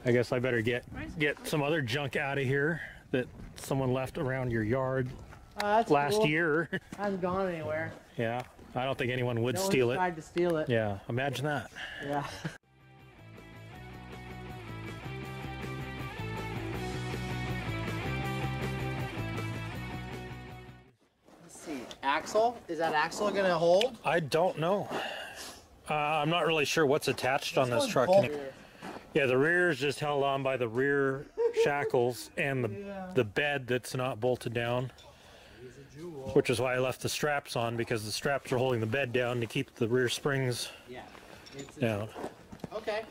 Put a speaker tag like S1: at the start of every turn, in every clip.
S1: I guess I better get some other junk out of here that someone left around your yard last year.
S2: Hasn't gone anywhere.
S1: Yeah, I don't think anyone would steal it.
S2: Tried to steal it.
S1: Yeah, imagine that.
S2: Yeah. Let's see. Axle? Is that axle gonna hold?
S1: I don't know. I'm not really sure what's attached on this truck. Yeah, the rear is just held on by the rear shackles and the bed that's not bolted down, which is why I left the straps on, because the straps are holding the bed down to keep the rear springs down.
S2: Okay.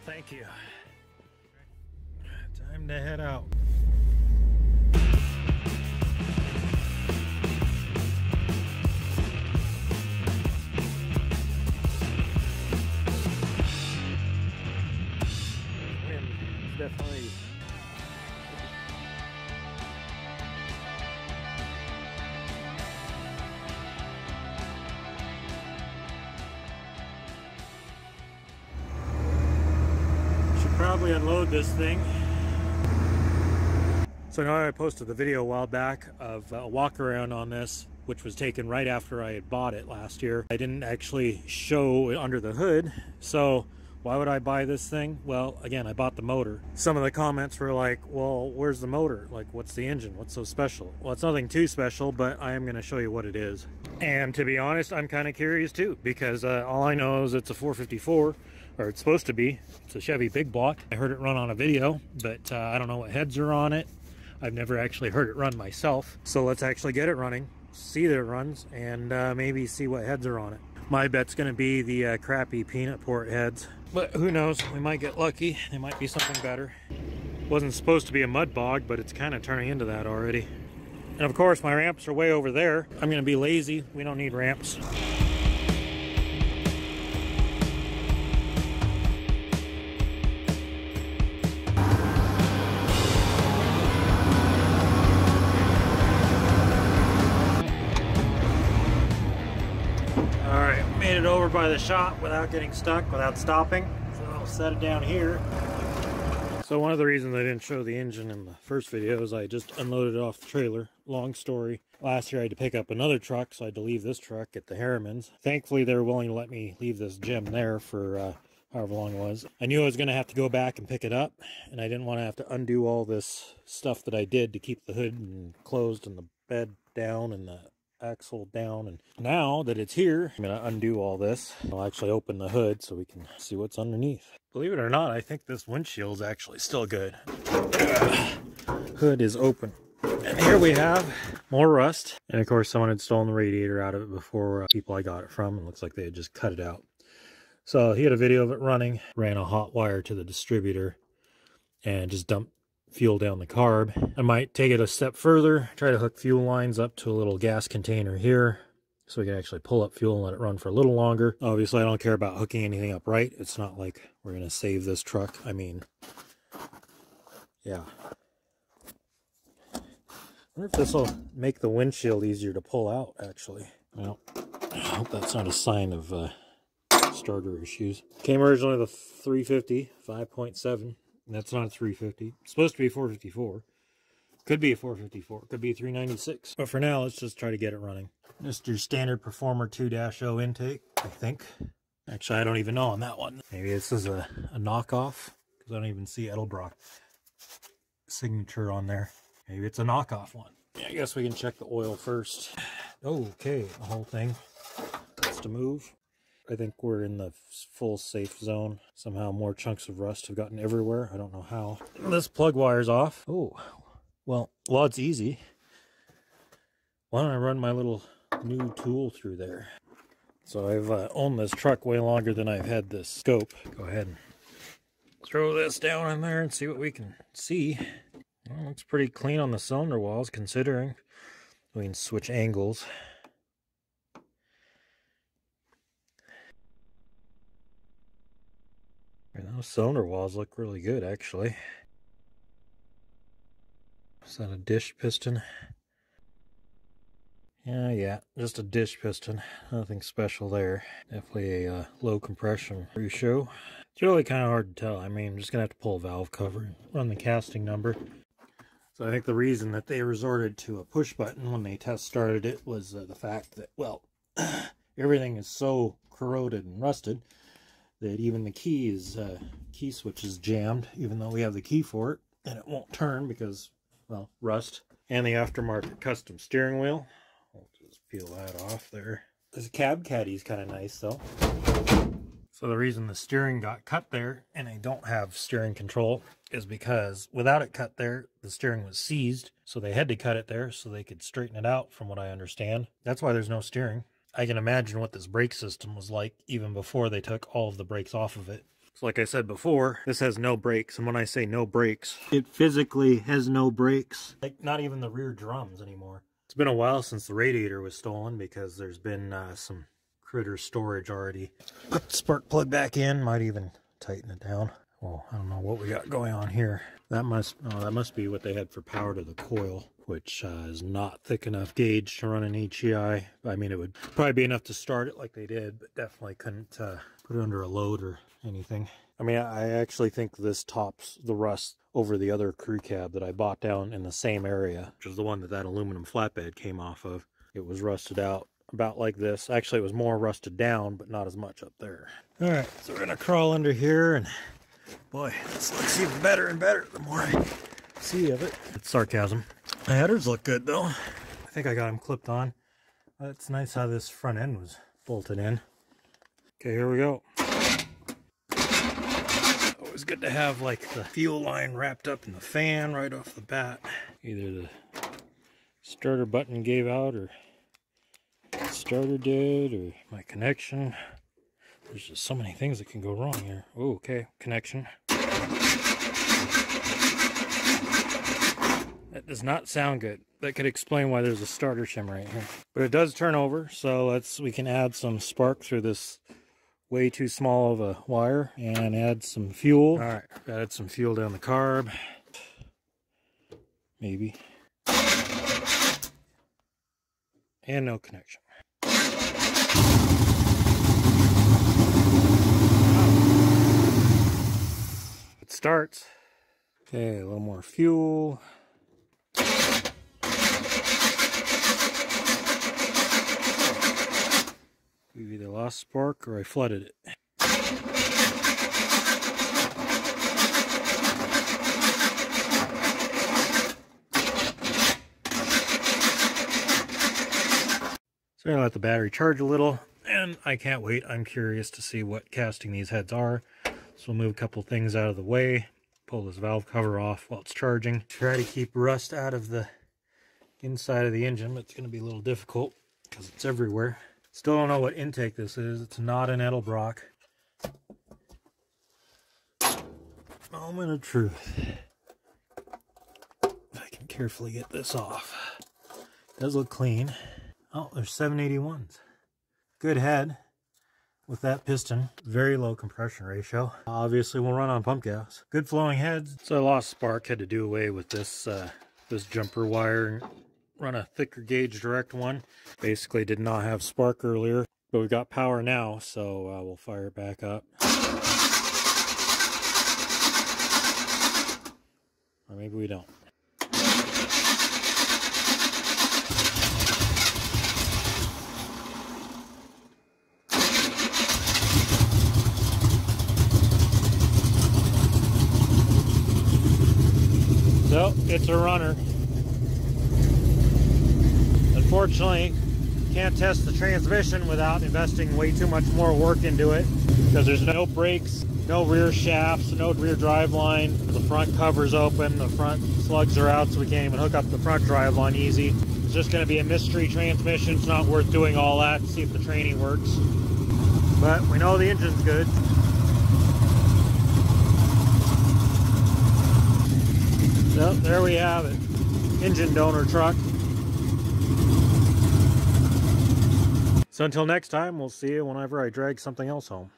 S1: Thank you. Time to head out. Wind is definitely probably unload this thing. So now I posted the video a while back of a walk around on this, which was taken right after I had bought it last year. I didn't actually show under the hood, so why would I buy this thing? Well, again, I bought the motor. Some of the comments were like, well, where's the motor? Like, what's the engine? What's so special? Well, it's nothing too special, but I am going to show you what it is. And to be honest, I'm kind of curious too, because all I know is it's a 454, or it's supposed to be. It's a Chevy big block. I heard it run on a video, but I don't know what heads are on it. I've never actually heard it run myself. So let's actually get it running, see that it runs, and maybe see what heads are on it. My bet's gonna be the crappy peanut port heads, but who knows, we might get lucky. It might be something better. Wasn't supposed to be a mud bog, but it's kind of turning into that already. And of course, my ramps are way over there. I'm gonna be lazy, we don't need ramps. Made it over by the shop without getting stuck, without stopping. So I'll set it down here. So one of the reasons I didn't show the engine in the first video is I just unloaded it off the trailer. Long story. Last year I had to pick up another truck, so I had to leave this truck at the Harrimans. Thankfully they were willing to let me leave this gem there for however long it was. I knew I was going to have to go back and pick it up, and I didn't want to have to undo all this stuff that I did to keep the hood closed and the bed down and the axle down. And now that it's here, I'm going to undo all this. I'll actually open the hood so we can see what's underneath. Believe it or not, I think this windshield is actually still good. Hood is open. And here we have more rust. And of course someone had stolen the radiator out of it before people I got it from. It looks like they had just cut it out. So he had a video of it running, ran a hot wire to the distributor and just dumped fuel down the carb. I might take it a step further, try to hook fuel lines up to a little gas container here so we can actually pull up fuel and let it run for a little longer. Obviously I don't care about hooking anything up right. It's not like we're going to save this truck. I mean, yeah. I wonder if this will make the windshield easier to pull out, actually. Well, I hope that's not a sign of starter issues. Came originally with a 350 5.7. That's not a 350. It's supposed to be a 454. Could be a 454. Could be a 396. But for now, let's just try to get it running. Just your standard Performer 2-0 intake, I think. Actually, I don't even know on that one. Maybe this is a knockoff, because I don't even see Edelbrock signature on there. Maybe it's a knockoff one. Yeah, I guess we can check the oil first. Okay, the whole thing has to move. I think we're in the full safe zone. Somehow more chunks of rust have gotten everywhere. I don't know how. This plug wire's off. Oh, well, it's easy. Why don't I run my little new tool through there? So I've owned this truck way longer than I've had this scope. Go ahead and throw this down in there and see what we can see. Well, looks pretty clean on the cylinder walls, considering. We can switch angles. Those cylinder walls look really good, actually. Is that a dish piston? Yeah, just a dish piston. Nothing special there. Definitely a low compression Rusho. It's really kind of hard to tell. I mean, I'm just going to have to pull a valve cover and run the casting number. So I think the reason that they resorted to a push button when they test started it was the fact that, well, everything is so corroded and rusted that even the key switch is jammed, even though we have the key for it, and it won't turn because, well, rust. And the aftermarket custom steering wheel. I'll just peel that off there. This cab caddy's kind of nice though. So the reason the steering got cut there and I don't have steering control is because without it cut there, the steering was seized. So they had to cut it there so they could straighten it out, from what I understand. That's why there's no steering. I can imagine what this brake system was like even before they took all of the brakes off of it. So like I said before, this has no brakes. And when I say no brakes, it physically has no brakes. Like not even the rear drums anymore. It's been a while since the radiator was stolen because there's been some critter storage already. Put the spark plug back in, might even tighten it down. Well, I don't know what we got going on here. That must be what they had for power to the coil, which is not thick enough gauge to run an HEI. I mean, it would probably be enough to start it like they did, but definitely couldn't put it under a load or anything. I mean, I actually think this tops the rust over the other crew cab that I bought down in the same area, which is the one that aluminum flatbed came off of. It was rusted out about like this. Actually, it was more rusted down, but not as much up there. All right, so we're gonna crawl under here, and boy, this looks even better and better the more I see of it. It's sarcasm. The headers look good though. I think I got them clipped on. It's nice how this front end was bolted in. Okay, here we go. Always good to have like the fuel line wrapped up in the fan right off the bat. Either the starter button gave out, or starter did, or my connection. There's just so many things that can go wrong here. Oh, okay, connection. That does not sound good. That could explain why there's a starter shim right here. But it does turn over, so we can add some spark through this way too small of a wire and add some fuel. All right, added some fuel down the carb. Maybe. And no connection. It starts. Okay, a little more fuel. We've either lost spark or I flooded it. So I'm gonna let the battery charge a little, and I can't wait. I'm curious to see what casting these heads are. So we'll move a couple things out of the way, pull this valve cover off while it's charging. Try to keep rust out of the inside of the engine, but it's gonna be a little difficult because it's everywhere. Still don't know what intake this is. It's not an Edelbrock. Moment of truth. If I can carefully get this off. It does look clean. Oh, there's 781s. Good head with that piston. Very low compression ratio. Obviously will run on pump gas. Good flowing heads. So I lost spark. Had to do away with this this jumper wire. Run a thicker gauge direct one. Basically did not have spark earlier, but we've got power now, so we'll fire it back up. Or maybe we don't. So, it's a runner. Unfortunately, can't test the transmission without investing way too much more work into it, because there's no brakes, no rear shafts, no rear drive line. The front cover's open, the front slugs are out, so we can't even hook up the front drive line easy. It's just going to be a mystery transmission. It's not worth doing all that to see if the training works. But we know the engine's good. So there we have it. Engine donor truck. So until next time, we'll see you whenever I drag something else home.